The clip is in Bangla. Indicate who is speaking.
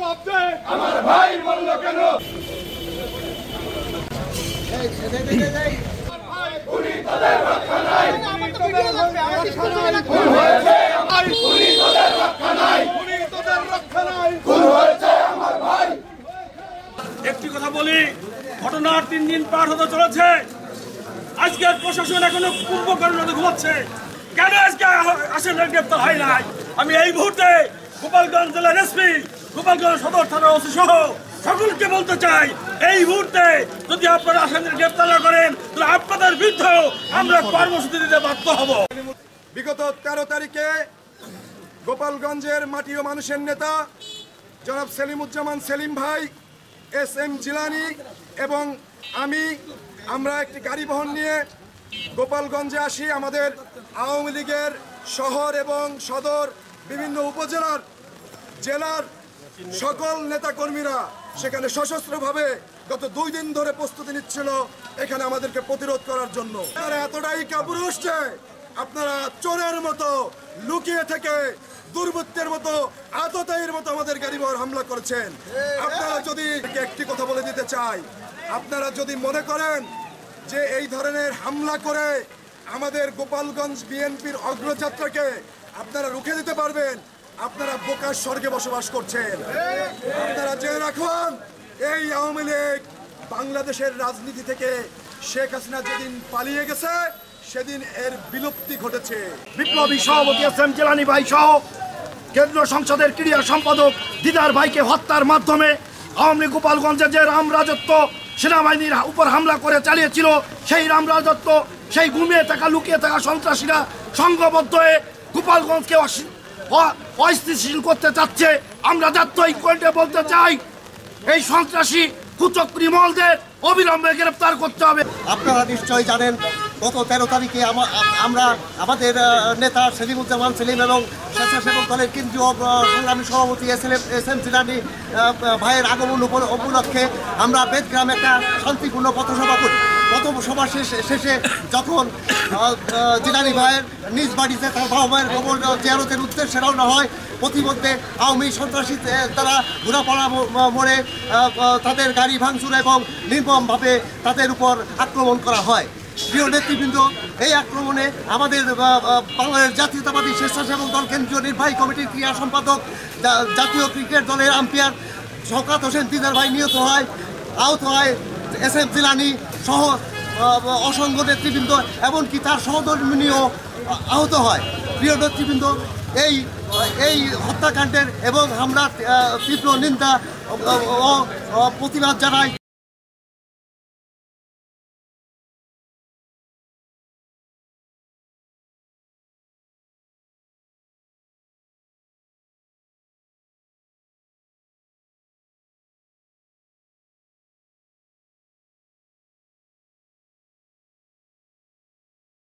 Speaker 1: জবাব দে আমার ভাই বলল কেন খুনি তোদের রক্ষা নাই খুনি তোদের রক্ষা নাই খুন হয়েছে আমার ভাই।
Speaker 2: একটি কথা বলি, ঘটনার 3 দিন পার হতে চলেছে, আজকের প্রশাসন এখনো কুম্ভকর্ণে ঘুমাচ্ছে। কেন আজকে আসামিদের গ্রেপ্তার হয় নাই? আমি এই মুহূর্তে গোপালগঞ্জ জেলার এসপি, গোপালগঞ্জ সদর থানার ওসি সহ সকলকে বলতে চাই, এই মুহূর্তে যদি আপনারা আসামিদের গ্রেপ্তার না করেন তাহলে আপনাদের বিরুদ্ধে আমরা কর্মসূচি দিতে বাধ্য হব।
Speaker 1: বিগত 13 তারিখে গোপালগঞ্জের মাটি ও মানুষের নেতা জনাব সেলিমুজ্জামান সেলিম ভাই, SM জিলানি এবং আমরা একটি গাড়ি বহন নিয়ে গোপালগঞ্জে আসি। আমাদের আওয়ামী লীগের শহর এবং সদর বিভিন্ন উপজেলার জেলার সকল নেতাকর্মীরা সেখানে সশস্ত্রভাবে গত 2 দিন ধরে প্রস্তুতি নিচ্ছিল এখানে আমাদেরকে প্রতিরোধ করার জন্য। আপনারা এতটাই কাপুরুষ যে আপনারা চোরের মতো লুকিয়ে থেকে দুর্বৃত্তের মতো আততায়ীর মতো আমাদের গাড়িবহর হামলা করেছেন। আপনারা যদি একটি কথা বলে দিতে চাই, আপনারা যদি মনে করেন যে এই ধরনের হামলা করে আমাদের গোপালগঞ্জ বিএনপির অগ্রযাত্রাকে আপনারা রুখে দিতে পারবেন, আপনারা বোকার স্বর্গে বসবাস করছেন। আপনারা জেনে রাখুন, এই আওয়ামী লীগ বাংলাদেশের রাজনীতি থেকে শেখ হাসিনা যেদিন পালিয়ে গেছে সেদিন এর বিলুপ্তি ঘটেছে।
Speaker 3: বিপ্লবী সভাপতি SM জিলানি ভাই সহ কেন্দ্রীয় সংসদের ক্রীড়া সম্পাদক দিদার ভাইকে হত্যার মাধ্যমে আওয়ামী লীগ গোপালগঞ্জে যে রামরাজত্ব সেনাবাহিনীর উপর হামলা করে চালিয়েছিল, সেই রামরাজত্ব, সেই ঘুমিয়ে থাকা লুকিয়ে থাকা সন্ত্রাসীরা সংঘবদ্ধ হয়ে গোপালগঞ্জকে অস্থিতিশীল করতে চাচ্ছে। আমরা জাতীয় কণ্ঠে বলতে চাই, এই সন্ত্রাসী কুচক্রী মহলদের অবিলম্বে গ্রেপ্তার করতে হবে।
Speaker 4: আপনারা নিশ্চয়ই জানেন, গত 13 তারিখে আমরা আমাদের নেতা সেলিমুজ্জামান সেলিম এবং স্বেচ্ছাসেবক দলের কেন্দ্রীয় সংগ্রামী সভাপতি SM জিলানি ভাইয়ের আগমন উপলক্ষে আমরা বেদগ্রামে একটা শান্তিপূর্ণ পথসভা করি। প্রথম সভা শেষে যখন জিলানি ভাইয়ের নিজ বাড়িতে তার বাবা মায়ের কবর জিয়ারতের উদ্দেশ্যে রওনা হয়, প্রতিমধ্যে আওয়ামী সন্ত্রাসী তারা ঘোরাপাড়া মোড়ে তাদের গাড়ি ভাঙচুর এবং নির্মমভাবে তাদের উপর আক্রমণ করা হয়। প্রিয় নেতৃবৃন্দ, এই আক্রমণে আমাদের বাংলাদেশ জাতীয়তাবাদী স্বেচ্ছাসেবক দল কেন্দ্রীয় নির্বাহী কমিটির ক্রীড়া সম্পাদক, জাতীয় ক্রিকেট দলের আম্পায়ার শওকত হোসেন দিদার ভাই নিহত হয়, আহত হয় SM জিলানি সহ অসংখ্য নেতৃবৃন্দ, এমনকি তার সহধর্মিণীও আহত হয়। প্রিয় নেতৃবৃন্দ, এই হত্যাকাণ্ডের এবং হামলার তীব্র নিন্দা ও প্রতিবাদ জানাই।